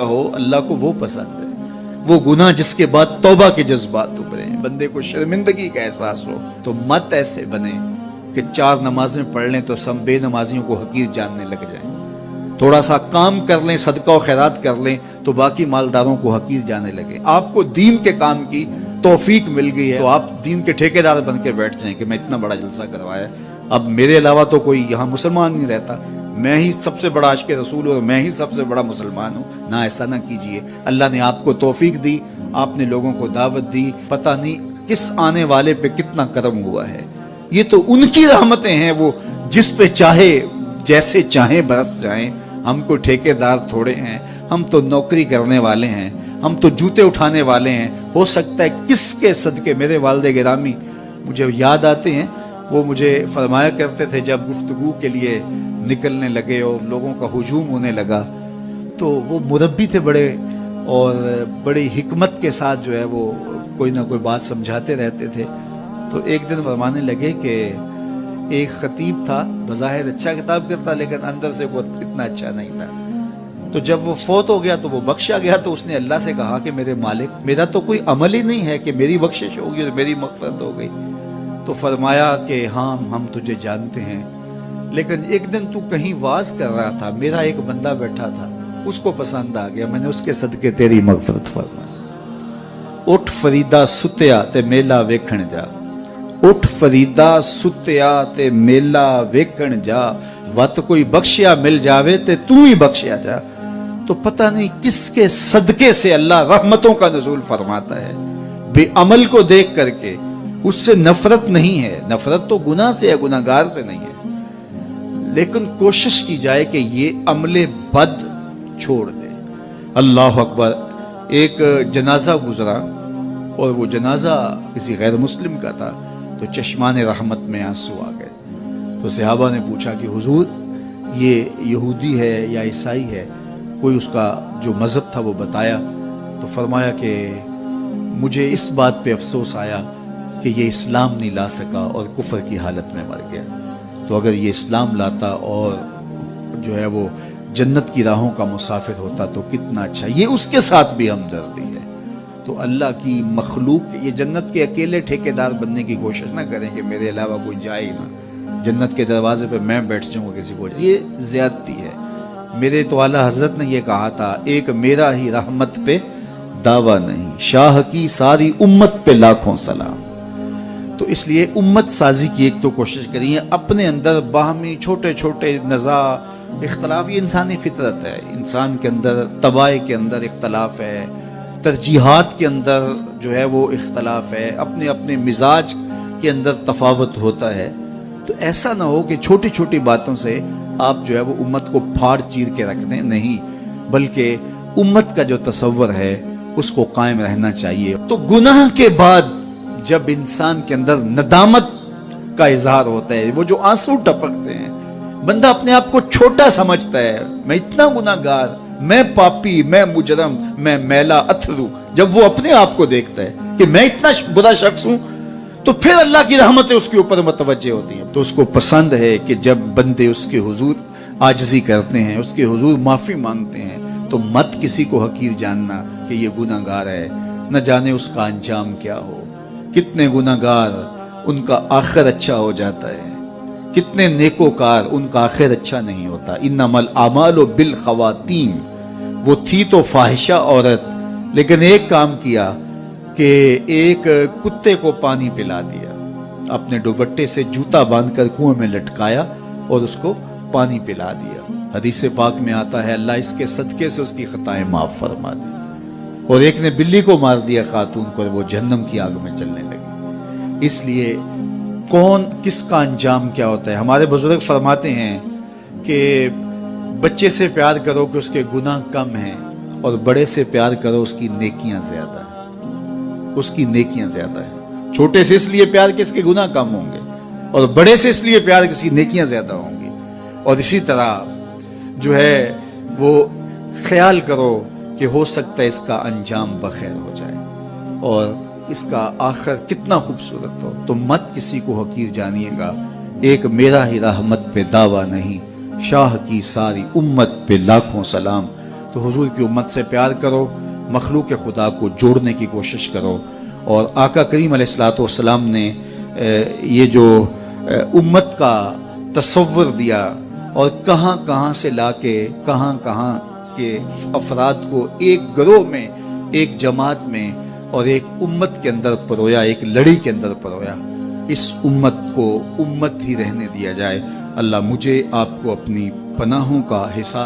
ہو اللہ کو وہ پسند ہے، وہ گناہ جس کے بعد توبہ کے جذبات ابھرے، بندے کو شرمندگی کا احساس ہو۔ تو مت ایسے بنے کہ 4 نمازیں پڑھ لیں تو سب بے نمازیوں کو حقیر جاننے لگ جائیں، تھوڑا سا کام کر لیں، صدقہ و خیرات کر لیں تو باقی مالداروں کو حقیر جانے لگے۔ آپ کو دین کے کام کی توفیق مل گئی ہے تو آپ دین کے ٹھیکیدار بن کے بیٹھ جائیں کہ میں اتنا بڑا جلسہ کروایا، اب میرے علاوہ تو کوئی یہاں مسلمان نہیں رہتا، میں ہی سب سے بڑا عاشق رسول ہوں اور میں ہی سب سے بڑا مسلمان ہوں۔ نہ، ایسا نہ کیجئے۔ اللہ نے آپ کو توفیق دی، آپ نے لوگوں کو دعوت دی، پتہ نہیں کس آنے والے پہ کتنا کرم ہوا ہے۔ یہ تو ان کی رحمتیں ہیں، وہ جس پہ چاہے جیسے چاہیں برس جائیں۔ ہم کو ٹھیکیدار تھوڑے ہیں، ہم تو نوکری کرنے والے ہیں، ہم تو جوتے اٹھانے والے ہیں۔ ہو سکتا ہے کس کے صدقے میرے والد گرامی مجھے یاد آتے ہیں، وہ مجھے فرمایا کرتے تھے جب گفتگو کے لیے نکلنے لگے اور لوگوں کا ہجوم ہونے لگا تو وہ مربی تھے بڑے، اور بڑی حکمت کے ساتھ جو ہے وہ کوئی نہ کوئی بات سمجھاتے رہتے تھے۔ تو ایک دن فرمانے لگے کہ ایک خطیب تھا، بظاہر اچھا خطاب کرتا لیکن اندر سے وہ اتنا اچھا نہیں تھا۔ تو جب وہ فوت ہو گیا تو وہ بخشا گیا تو اس نے اللہ سے کہا کہ میرے مالک، میرا تو کوئی عمل ہی نہیں ہے کہ میری بخشش ہوگی اور میری مغفرت ہو گئی۔ تو فرمایا کہ ہاں ہم تجھے جانتے ہیں، لیکن ایک دن تو کہیں واز کر رہا تھا، میرا ایک بندہ بیٹھا تھا، اس کو پسند آ گیا، میں نے اس کے صدقے تیری مغفرت فرمائی۔ اٹھ فریدا ستیا تے میلہ ویکھن جا، اٹھ فریدا ستیا تے میلہ ویکھن جا، وت کوئی بخشیا مل جاوے تے تو ہی بخشیا جا۔ تو پتہ نہیں کس کے صدقے سے اللہ رحمتوں کا نزول فرماتا ہے۔ بے عمل کو دیکھ کر کے اس سے نفرت نہیں ہے، نفرت تو گناہ سے ہے، گناہگار سے نہیں ہے، لیکن کوشش کی جائے کہ یہ عمل بد چھوڑ دے۔ اللہ اکبر۔ ایک جنازہ گزرا اور وہ جنازہ کسی غیر مسلم کا تھا تو چشمان رحمت میں آنسو آ گئے۔ تو صحابہ نے پوچھا کہ حضور یہ یہودی ہے یا عیسائی ہے، کوئی اس کا جو مذہب تھا وہ بتایا۔ تو فرمایا کہ مجھے اس بات پہ افسوس آیا کہ یہ اسلام نہیں لا سکا اور کفر کی حالت میں مر گیا، تو اگر یہ اسلام لاتا اور جو ہے وہ جنت کی راہوں کا مسافر ہوتا تو کتنا اچھا۔ یہ اس کے ساتھ بھی ہمدردی ہے۔ تو اللہ کی مخلوق، یہ جنت کے اکیلے ٹھیکیدار بننے کی کوشش نہ کریں کہ میرے علاوہ کوئی جائے نہ، جنت کے دروازے پہ میں بیٹھ جاؤں گا کسی کو، یہ زیادتی ہے۔ میرے تو اعلیٰ حضرت نے یہ کہا تھا، ایک میرا ہی رحمت پہ دعویٰ نہیں، شاہ کی ساری امت پہ لاکھوں سلام۔ تو اس لیے امت سازی کی ایک تو کوشش کریے، اپنے اندر باہمی چھوٹے چھوٹے نزاع اختلاف، یہ انسانی فطرت ہے، انسان کے اندر طباع کے اندر اختلاف ہے، ترجیحات کے اندر جو ہے وہ اختلاف ہے، اپنے اپنے مزاج کے اندر تفاوت ہوتا ہے۔ تو ایسا نہ ہو کہ چھوٹی چھوٹی باتوں سے آپ جو ہے وہ امت کو پھاڑ چیر کے رکھ دیں، نہیں، بلکہ امت کا جو تصور ہے اس کو قائم رہنا چاہیے۔ تو گناہ کے بعد جب انسان کے اندر ندامت کا اظہار ہوتا ہے، وہ جو آنسو ٹپکتے ہیں، بندہ اپنے آپ کو چھوٹا سمجھتا ہے، میں اتنا گناہگار، میں پاپی، میں مجرم، میں میلا اتھرو، جب وہ اپنے آپ کو دیکھتا ہے کہ میں اتنا برا شخص ہوں تو پھر اللہ کی رحمتیں اس کے اوپر متوجہ ہوتی ہیں۔ تو اس کو پسند ہے کہ جب بندے اس کے حضور عاجزی کرتے ہیں، اس کے حضور معافی مانگتے ہیں، تو مت کسی کو حقیر جاننا کہ یہ گناہگار ہے، نہ جانے اس کا انجام کیا ہو۔ کتنے گناہگار ان کا آخر اچھا ہو جاتا ہے، کتنے نیکوکار ان کا آخر اچھا نہیں ہوتا۔ انما الاعمال بالخواتیم، وہ تھی تو فاحشہ عورت، لیکن ایک کام کیا کہ ایک کتے کو پانی پلا دیا، اپنے دوپٹے سے جوتا باندھ کر کنویں میں لٹکایا اور اس کو پانی پلا دیا۔ حدیث پاک میں آتا ہے اللہ اس کے صدقے سے اس کی خطائیں معاف فرما دی۔ اور ایک نے بلی کو مار دیا خاتون کو، وہ جہنم کی آگ میں چلنے لگی۔ اس لیے کون کس کا انجام کیا ہوتا ہے۔ ہمارے بزرگ فرماتے ہیں کہ بچے سے پیار کرو کہ اس کے گناہ کم ہیں، اور بڑے سے پیار کرو اس کی نیکیاں زیادہ ہیں، اس کی نیکیاں زیادہ ہیں۔ چھوٹے سے اس لیے پیار کہ اس کے گناہ کم ہوں گے، اور بڑے سے اس لیے پیار کہ اس کی نیکیاں زیادہ ہوں گی۔ اور اسی طرح جو ہے وہ خیال کرو کہ ہو سکتا ہے اس کا انجام بخیر ہو جائے اور اس کا آخر کتنا خوبصورت ہو۔ تو مت کسی کو حقیر جانیے گا، ایک میرا ہی رحمت پہ دعویٰ نہیں، شاہ کی ساری امت پہ لاکھوں سلام۔ تو تو حضور کی امت سے پیار کرو، مخلوق خدا کو جوڑنے کی کوشش کرو. اور آقا کریم علیہ الصلوۃ والسلام نے یہ جو امت کا تصور دیا اور کہاں کہاں سے لا کے کہاں کہاں کے افراد کو ایک گروہ میں، ایک جماعت میں اور ایک امت کے اندر پرویا، ایک لڑی کے اندر پرویا. اس امت کو امت ہی رہنے دیا جائے. اللہ مجھے آپ کو اپنی پناہوں کا حصہ